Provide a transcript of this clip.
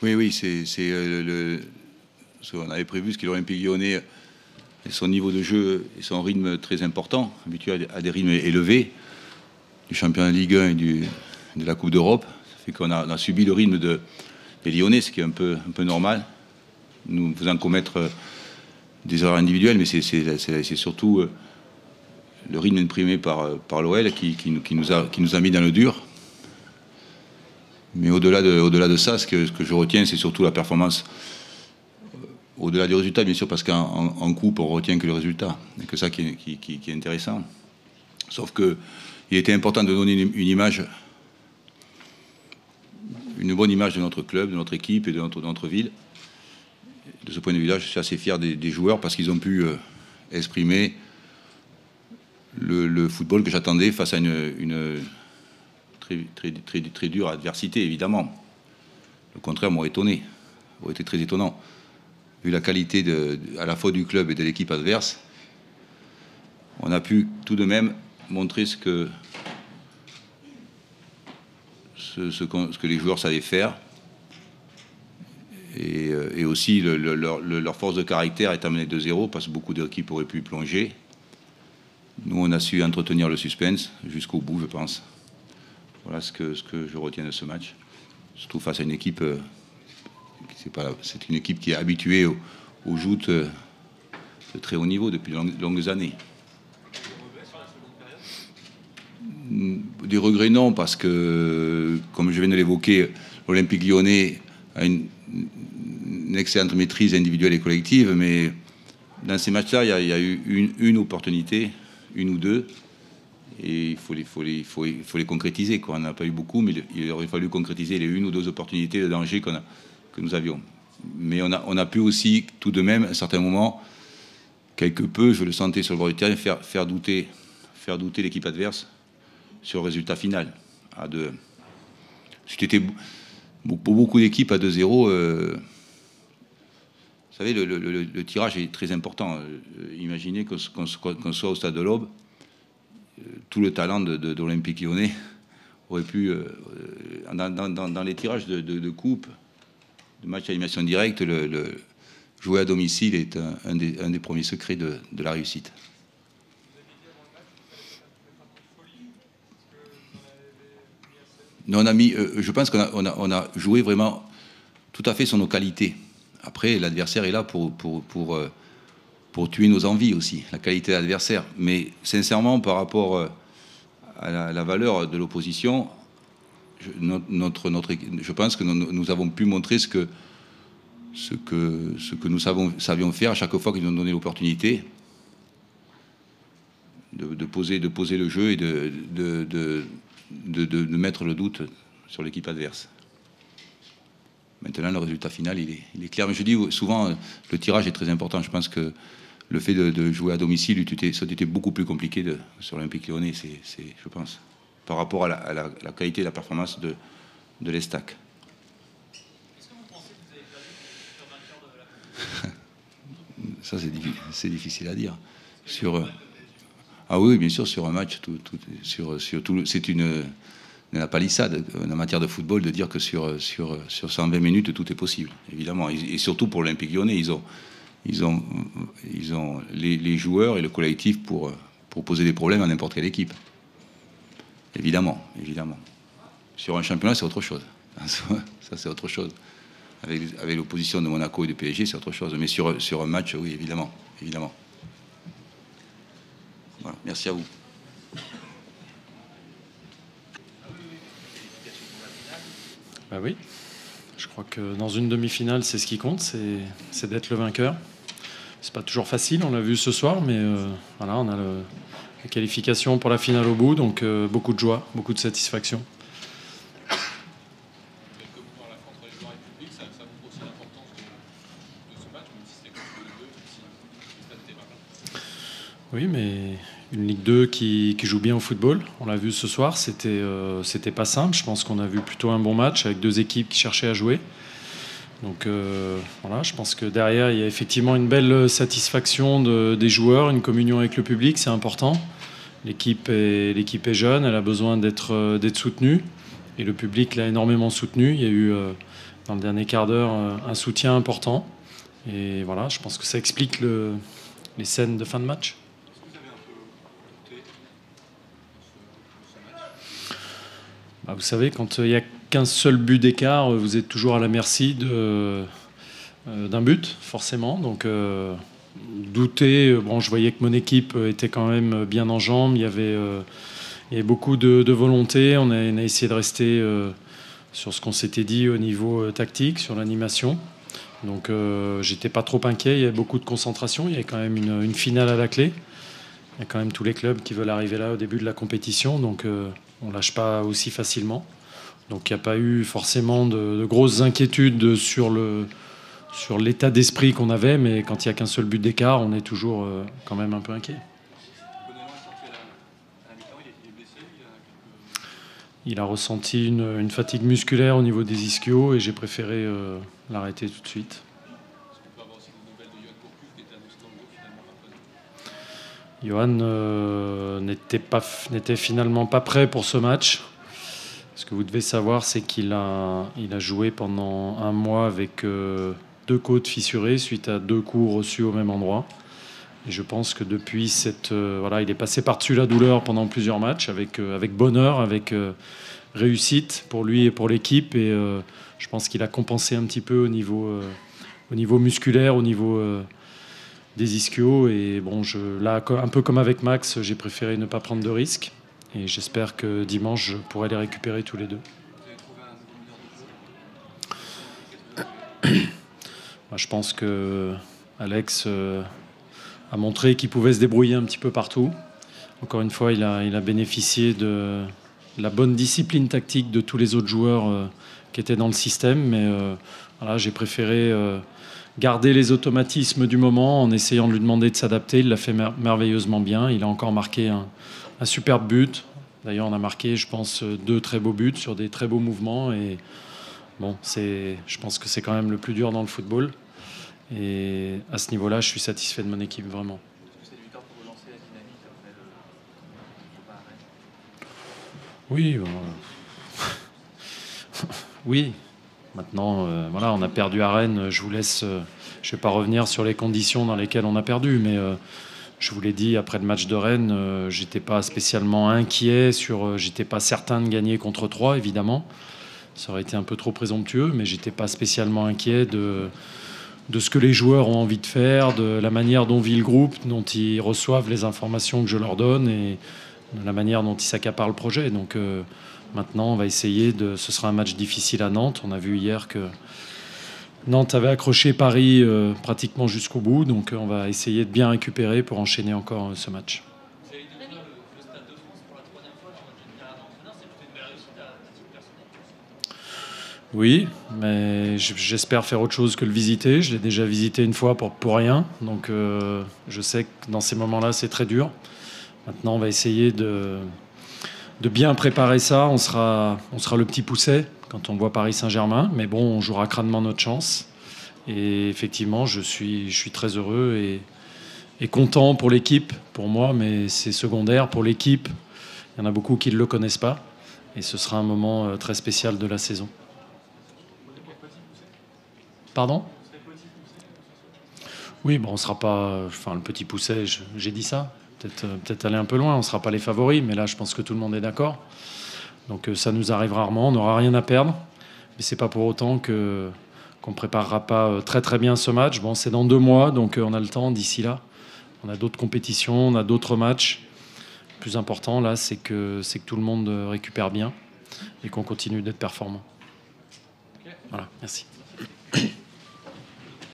Oui, oui, ce qu'on avait prévu, ce que l'Olympique Lyonnais, son niveau de jeu et son rythme très important, habitué à des rythmes élevés, du championnat de Ligue 1 et de la Coupe d'Europe. Ça fait qu'on a subi le rythme des Lyonnais, ce qui est un peu normal, nous faisant commettre des erreurs individuelles, mais c'est surtout le rythme imprimé par l'OL qui nous a mis dans le dur. Mais au-delà de ça, ce que je retiens, c'est surtout la performance. Au-delà du résultat, bien sûr, parce qu'en coupe, on retient que le résultat. Et que ça qui est intéressant. Sauf qu'il était important de donner une image, une bonne image de notre club, de notre équipe et de notre ville. De ce point de vue-là, je suis assez fier des joueurs parce qu'ils ont pu exprimer le football que j'attendais face à une très dure adversité, évidemment. Le contraire m'aurait étonné, aurait été très étonnant. Vu la qualité à la fois du club et de l'équipe adverse, on a pu tout de même montrer ce que les joueurs savaient faire. Et aussi leur force de caractère est amenée de 0 parce que beaucoup d'équipes auraient pu plonger. Nous, on a su entretenir le suspense jusqu'au bout, je pense. Voilà ce que je retiens de ce match. Surtout face à une équipe, c'est une équipe qui est habituée aux joutes de très haut niveau depuis de longues années. Des regrets, non, parce que, comme je viens de l'évoquer, l'Olympique Lyonnais a une excellente maîtrise individuelle et collective, mais dans ces matchs-là, il y a eu une opportunité, une ou deux, et il faut les concrétiser, quoi. On n'a pas eu beaucoup, mais il aurait fallu concrétiser les une ou deux opportunités de danger que nous avions. Mais on a pu aussi, tout de même, à un certain moment, quelque peu, je le sentais sur le bord du terrain, faire douter l'équipe adverse sur le résultat final. Pour beaucoup d'équipes à 2-0, vous savez, le tirage est très important. Imaginez qu'on soit au stade de l'Aube, tout le talent de l'Olympique Lyonnais aurait pu, dans les tirages de coupe, de match à animation directe, jouer à domicile est un des premiers secrets de la réussite. Nous, je pense qu'on a joué vraiment tout à fait sur nos qualités. Après, l'adversaire est là pour tuer nos envies aussi, la qualité de l'adversaire. Mais sincèrement, par rapport à la valeur de l'opposition, je pense que nous avons pu montrer ce que nous savions faire à chaque fois qu'ils nous ont donné l'opportunité de poser le jeu et de mettre le doute sur l'équipe adverse. Maintenant, le résultat final, il est clair. Mais je dis souvent, le tirage est très important. Je pense que le fait de jouer à domicile, ça a été beaucoup plus compliqué sur l'Olympique Lyonnais, je pense, par rapport à la qualité et la performance de l'Estac. Est-ce que vous pensez que vous avez perdu le futur vainqueur de la compétition ? Ça, c'est difficile à dire. Ah oui, bien sûr, sur un match, c'est la palissade en matière de football de dire que sur 120 minutes, tout est possible, évidemment. Et surtout pour l'Olympique Lyonnais, ils ont les joueurs et le collectif pour poser des problèmes à n'importe quelle équipe. Évidemment. Sur un championnat, c'est autre chose. Ça, c'est autre chose. Avec l'opposition de Monaco et de PSG, c'est autre chose. Mais sur un match, oui, évidemment. Voilà, merci à vous. Bah oui, je crois que dans une demi-finale, c'est ce qui compte, c'est d'être le vainqueur. C'est pas toujours facile, on l'a vu ce soir, mais voilà, on a la qualification pour la finale au bout, donc beaucoup de joie, beaucoup de satisfaction. Oui, mais une Ligue 2 qui joue bien au football. On l'a vu ce soir, c'était pas simple. Je pense qu'on a vu plutôt un bon match avec deux équipes qui cherchaient à jouer. Donc voilà, je pense que derrière, il y a effectivement une belle satisfaction des joueurs, une communion avec le public, c'est important. L'équipe est jeune, elle a besoin d'être soutenue. Et le public l'a énormément soutenu. Il y a eu dans le dernier quart d'heure un soutien important. Et voilà, je pense que ça explique les scènes de fin de match. Est-ce que vous avez un peu douté ce match? Vous savez, quand il n'y a qu'un seul but d'écart, vous êtes toujours à la merci d'un but, forcément. Donc, douter, bon, je voyais que mon équipe était quand même bien en jambes. Il y avait beaucoup de volonté. On a essayé de rester sur ce qu'on s'était dit au niveau tactique, sur l'animation. Donc, j'étais pas trop inquiet. Il y avait beaucoup de concentration. Il y avait quand même une finale à la clé. Il y a quand même tous les clubs qui veulent arriver là au début de la compétition. Donc, on ne lâche pas aussi facilement. Donc, il n'y a pas eu forcément de grosses inquiétudes sur l'état d'esprit qu'on avait. Mais quand il n'y a qu'un seul but d'écart, on est toujours quand même un peu inquiet. Bonello est sorti à la mi-temps, il est blessé, Il a ressenti une fatigue musculaire au niveau des ischios et j'ai préféré l'arrêter tout de suite. Est-ce qu'on peut avoir aussi des nouvelles de Yoann Gourcuff qui était annoncé dans le lot, finalement pas présent? Johan n'était finalement pas prêt pour ce match. Ce que vous devez savoir, c'est qu'il a joué pendant un mois avec 2 côtes fissurées suite à 2 coups reçus au même endroit. Et je pense que depuis il est passé par-dessus la douleur pendant plusieurs matchs avec bonheur, avec réussite pour lui et pour l'équipe. Et je pense qu'il a compensé un petit peu au niveau musculaire, au niveau des ischios. Et bon, là, un peu comme avec Max, j'ai préféré ne pas prendre de risques. Et j'espère que dimanche, je pourrai les récupérer tous les deux. Vous avez trouvé un nouveau leader de jeu? Je pense que Alex a montré qu'il pouvait se débrouiller un petit peu partout. Encore une fois, il a bénéficié de la bonne discipline tactique de tous les autres joueurs qui étaient dans le système. Mais voilà, j'ai préféré garder les automatismes du moment en essayant de lui demander de s'adapter. Il l'a fait merveilleusement bien. Il a encore marqué un superbe but. D'ailleurs, on a marqué, je pense, 2 très beaux buts sur des très beaux mouvements. Et bon, je pense que c'est quand même le plus dur dans le football. Et à ce niveau-là, je suis satisfait de mon équipe, vraiment. Est-ce que c'est une victoire pour relancer la dynamique après le combat à Rennes? Oui. Oui. Maintenant, voilà, on a perdu à Rennes. Je ne vais pas revenir sur les conditions dans lesquelles on a perdu, mais je vous l'ai dit, après le match de Rennes, j'étais pas spécialement inquiet. J'étais pas certain de gagner contre 3, évidemment. Ça aurait été un peu trop présomptueux, mais j'étais pas spécialement inquiet de ce que les joueurs ont envie de faire, de la manière dont vit le groupe, dont ils reçoivent les informations que je leur donne et de la manière dont ils s'accaparent le projet. Donc maintenant, on va essayer ce sera un match difficile à Nantes. On a vu hier que Nantes avait accroché Paris pratiquement jusqu'au bout. Donc on va essayer de bien récupérer pour enchaîner encore ce match. Vous avez découvert le Stade de France pour la 3e fois dans votre carrière d'entraîneur. C'est plutôt une belle réussite à titre personnel? Oui, mais j'espère faire autre chose que le visiter. Je l'ai déjà visité une fois pour rien. Donc je sais que dans ces moments-là, c'est très dur. Maintenant, on va essayer de bien préparer ça. On sera le petit pousset quand on voit Paris Saint-Germain. Mais bon, on jouera crânement notre chance. Et effectivement, je suis très heureux et content pour l'équipe, pour moi, mais c'est secondaire. Pour l'équipe, il y en a beaucoup qui ne le connaissent pas. Et ce sera un moment très spécial de la saison. Pardon ? Oui, bon, on ne sera pas... Enfin, le petit pousset, j'ai dit ça. Peut-être aller un peu loin. On ne sera pas les favoris, mais là, je pense que tout le monde est d'accord. Donc ça nous arrive rarement. On n'aura rien à perdre. Mais ce n'est pas pour autant qu'on ne préparera pas très très bien ce match. Bon, c'est dans 2 mois, donc on a le temps d'ici là. On a d'autres compétitions, on a d'autres matchs. Le plus important, là, c'est que tout le monde récupère bien et qu'on continue d'être performant. Voilà, merci.